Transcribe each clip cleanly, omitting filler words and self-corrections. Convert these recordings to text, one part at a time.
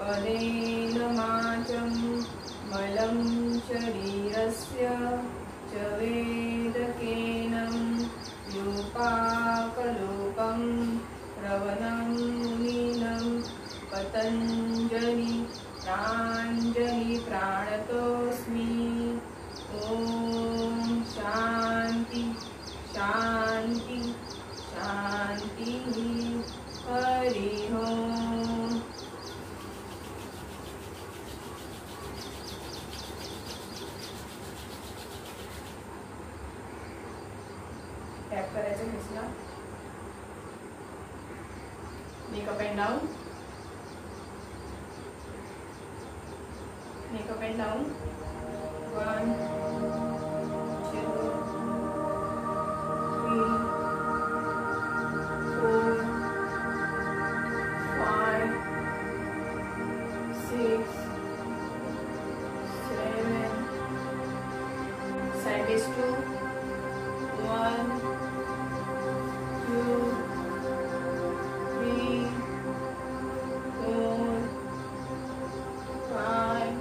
वदेनमाचं मलं शरीरस्य च वेदकेनं योपाकलोकं रवणं मुनिनं पतञ्जलि प्राञ्जलि प्राणतोऽस्मि। ॐ शान्ति शान्ति शान्तिः। हरि ओम। टॅप करायचं फेसला। Make up and down, make up and down. 1 2 3 4 5 6 7 side is 2 1 2 3 4 5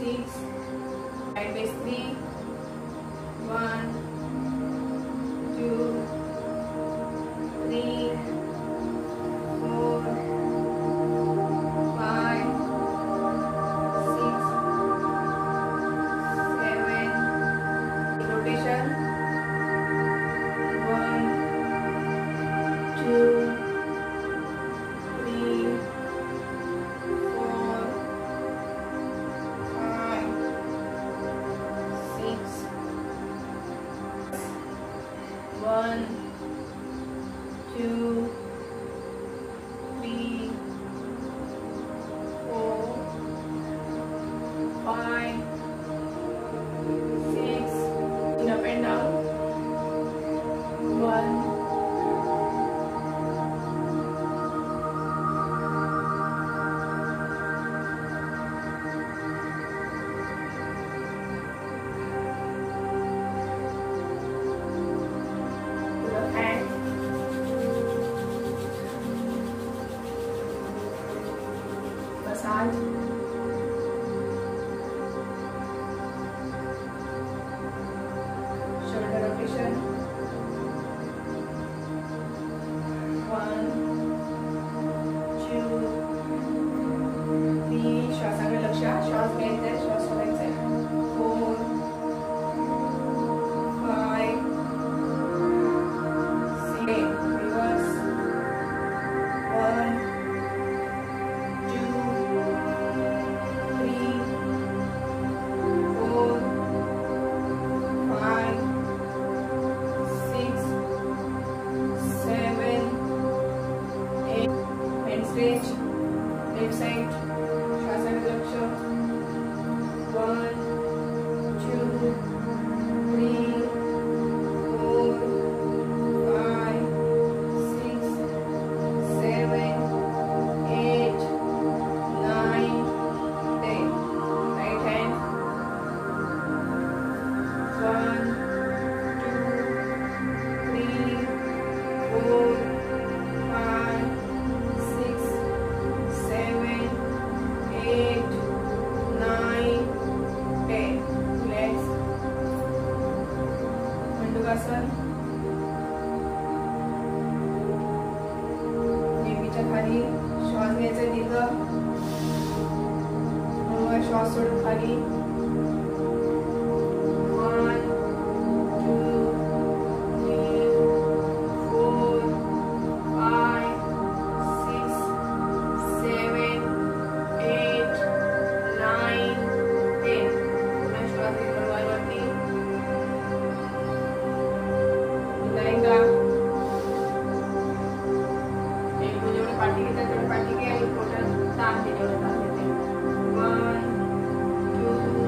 6 side is 3 1 2 3 4 5 6 7 rotation 1 2 3 4 5 6 1 2 3 4 5 6 up and down 1 massage shoulder rotation 1 2 3 श्वासाकडे लक्ष, श्वास घ्यायचा आहे, श्वास सोडायचा आहे 4 5 6 reverse 1 2 3 4 5 6 7 8 hand stretch left side श्वासाकडे लक्ष 1 2 3 4 5 6 7 8 9 10 right hand 1 2 3 4 5 6 7 8 9 10 relax मंडूकासन नेहमीच्या खाली श्वास घ्यायचा दीर्घ, श्वास सोडून खाली 1 2 3 4 5 6 7 8 9 10 पुन्हा श्वास घेऊन वरती लहंगा एक जेवढे पाठी घेतात तेवढे पाठी घ्या आणि पोटात ताण दे, जेवढं ताण देते 1 2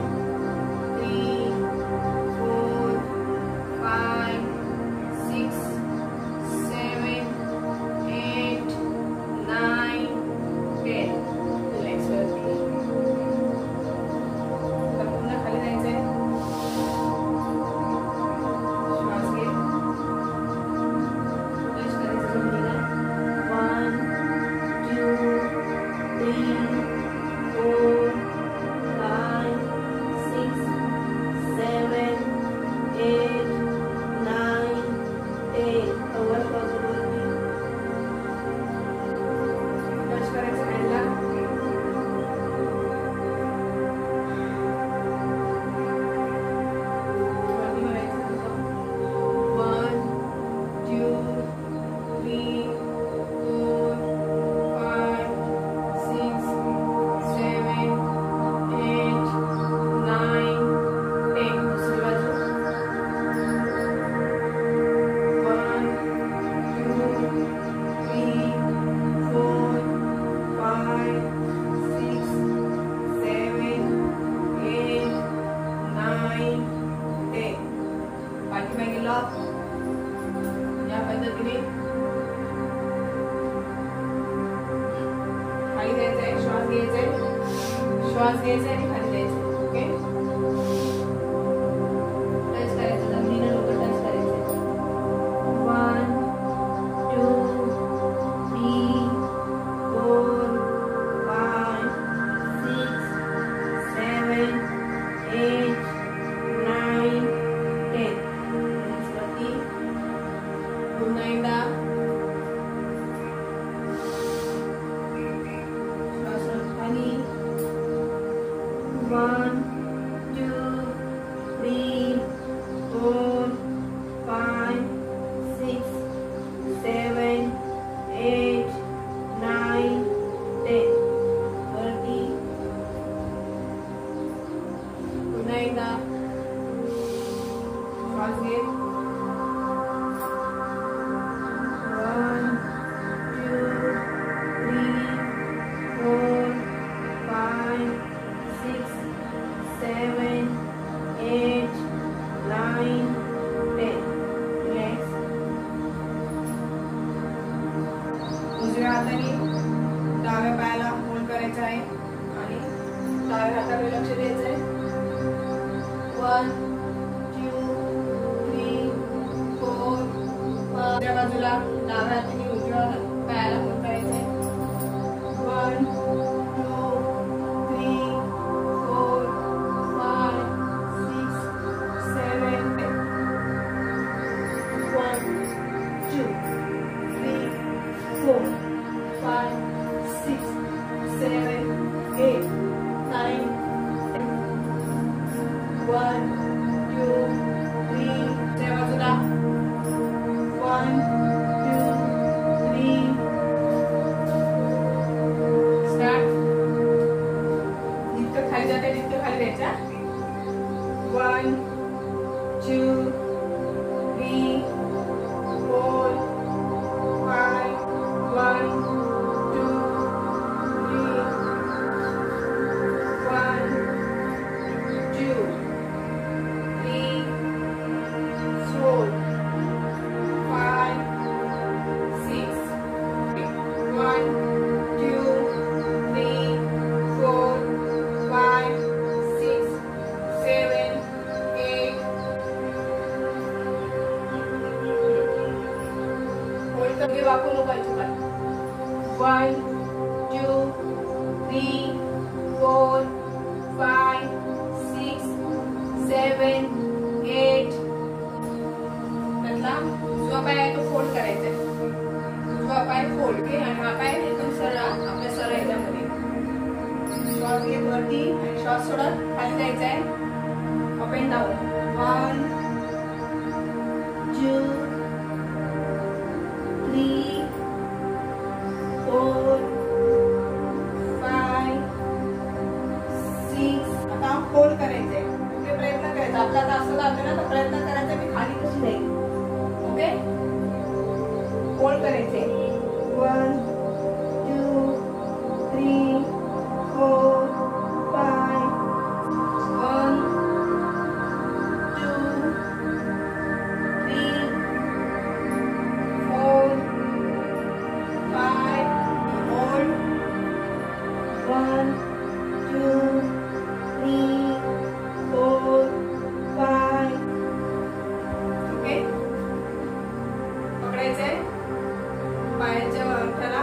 घ्यायचंय, श्वास घ्यायचा आणि खाली द्यायचं. ओके, टच करायचं, जमिनीला डोकं टच करायचं. 1 2 3 4 5 6 7 8 9 10. वरती पुन्हा एकदा श्वास खाली. 1 2 3 4 5 6 7 8 9 10. वरती पुन्हा एकदा श्वास घे. 1 2 3 4 5 6 7 8 9 10. रिलॅक्स. उजव्या हाताने डाव्या पायाला होल्ड करायचं आहे आणि डाव्या हाताकडे लक्ष द्यायचं आहे. 1 2 3 4 5. त्या बाजूला डाव्या हाताने उजव्या पायाला होल्ड करायचं आहे. 1 2 3 4 5 6 7 1 2 3 4 5 6 7 8 9 1 2 3. त्या बाजूला 1 2 3. स्टार्ट. जितकं खाली जाते तितकं खाली द्यायचा. 1 2 3 4 5 1 2 3 1 2 3 4 5 6 1 2 3 4 5 6 7 8. होल्ड करके वाकू नको अजिबात. 1 2 3 4 5 6 7 8. त्यातला उजवा पाय आहे तो फोल्ड करायचा आहे. उजवा पाय फोल्ड घे आणि हा पाय एकदम सरळ आपल्या सरळ ह्याच्यामध्ये. श्वास घेत वरती आणि श्वास सोडत खाली जायचा आहे. Up and down. 1 2 3 4 5 6. आता होल्ड करायचंय. ओके, प्रयत्न करायचा. आपला आता असं लागलं ना तर प्रयत्न करायचा मी खाली कशी जाईल. ओके, होल्ड करायचे. 1 2 3 4 5 1 2 3 4 5. होल्ड. 1 2 3 4 5. ओके, पकडायचंय पायाच्या अंगठ्याला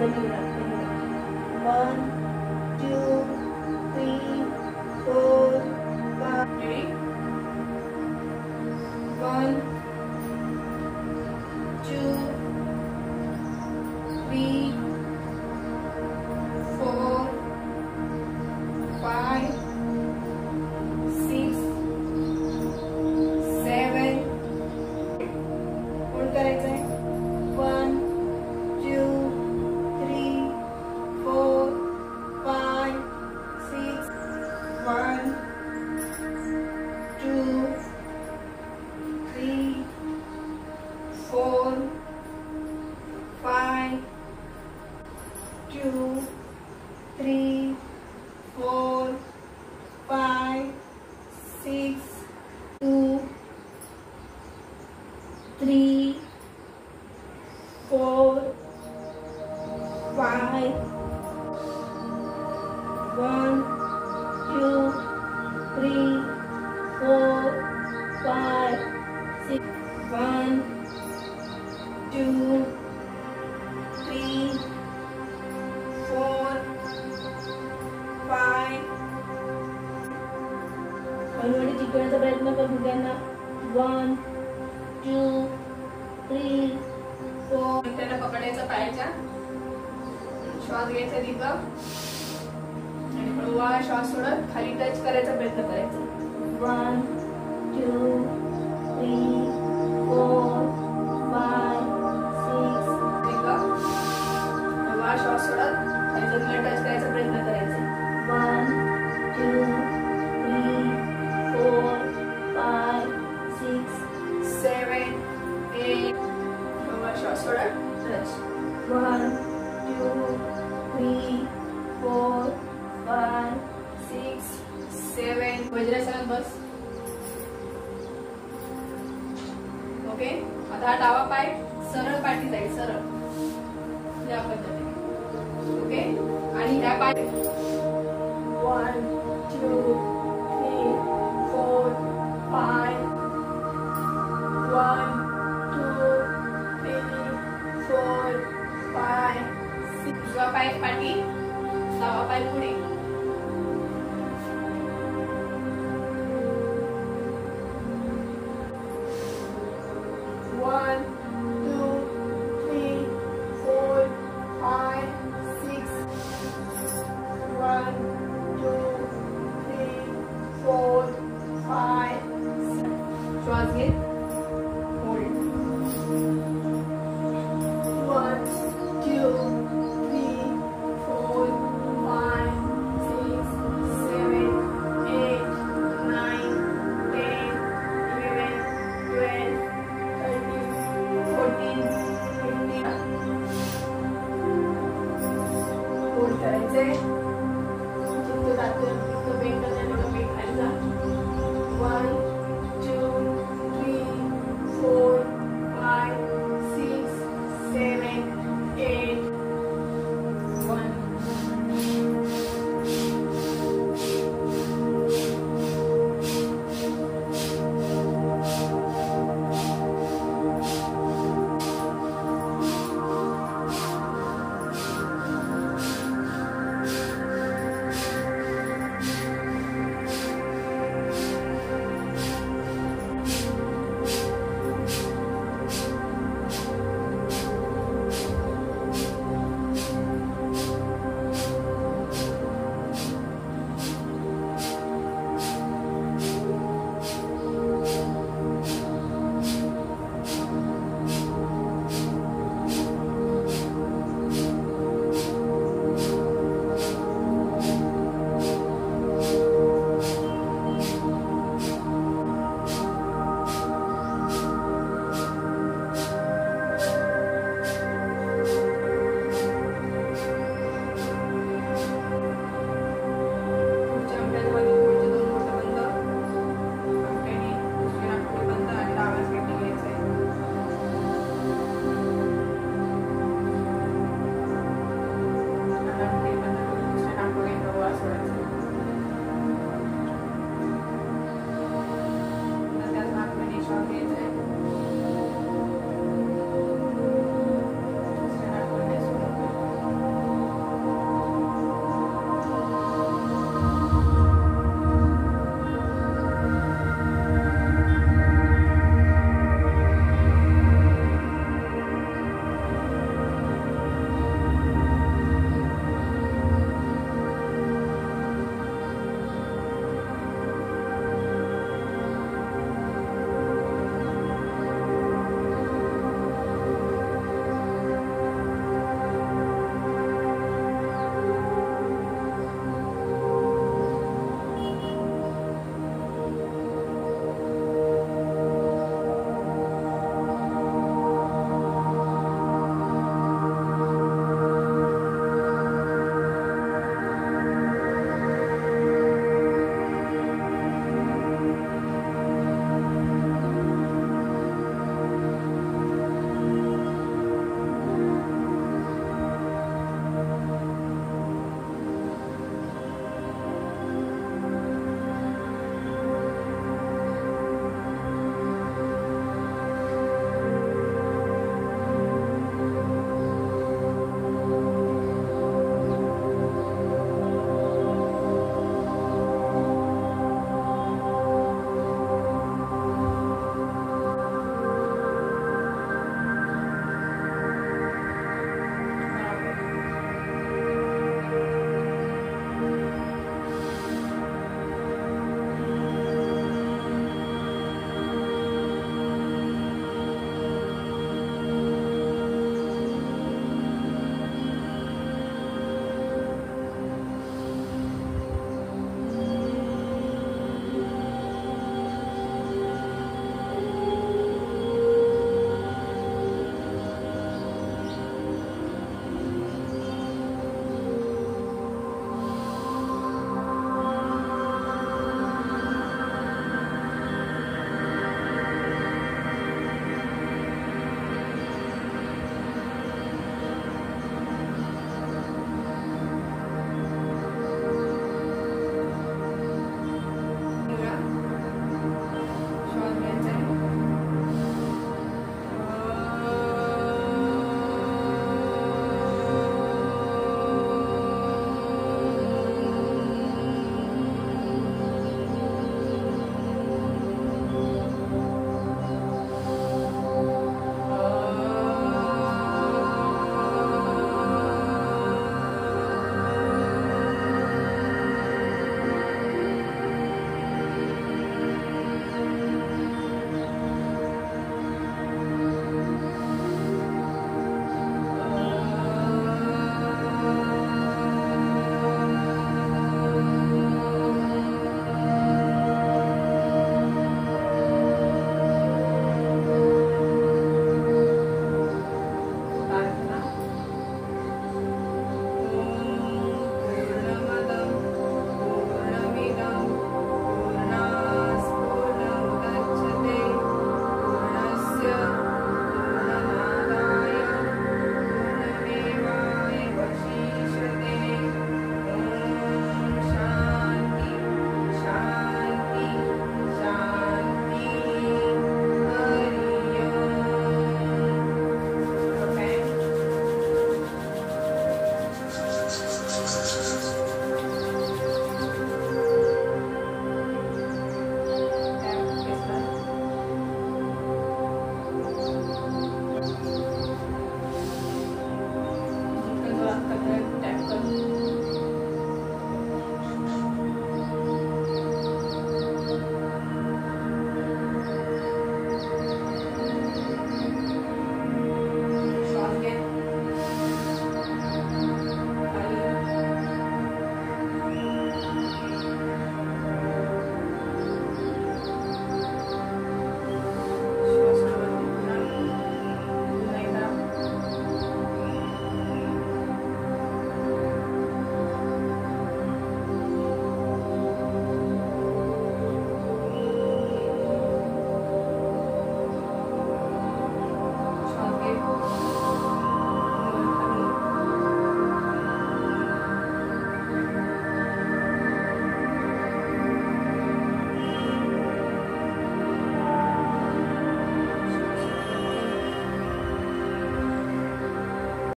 जमिनीला. 1 2 3 4 5. Ready? 1 2 3 4 5 6 7. होल्ड करायचंय. 1 2 3 4 5 6. 1 2 3 4 5 2 3 4 5 6 2 3 4 5 1 2 3 4 5 6 1 2 3 4 5. हळूहळू चिकटण्याचा प्रयत्न कर मुलांना. 1 2 3 4. त्यांना पकडायचं पायाच्या. श्वास घ्यायचा दीप आणि हळूहळू श्वास सोडत खाली टच करायचा प्रयत्न करायचा. 1 2 3 4 5 6. दीप हळूहळू श्वास सोडत खाली जमिनीला टच करायचा प्रयत्न करायचा. 1 2 3 4 5 6 7 8. हळूहळू श्वास सोडत टच. 1 2 3 4 5 6 7. वज्रासनात बस. ओके. आता हा डावा पाय सरळ पाठी जाईल. सरळ या पद्धतीने. ओके. आणि ह्या पाय 1 2 3 4 5 1 2 3 4 5 6. उजवा पाय पाठी, डावा पाय पुढे. 1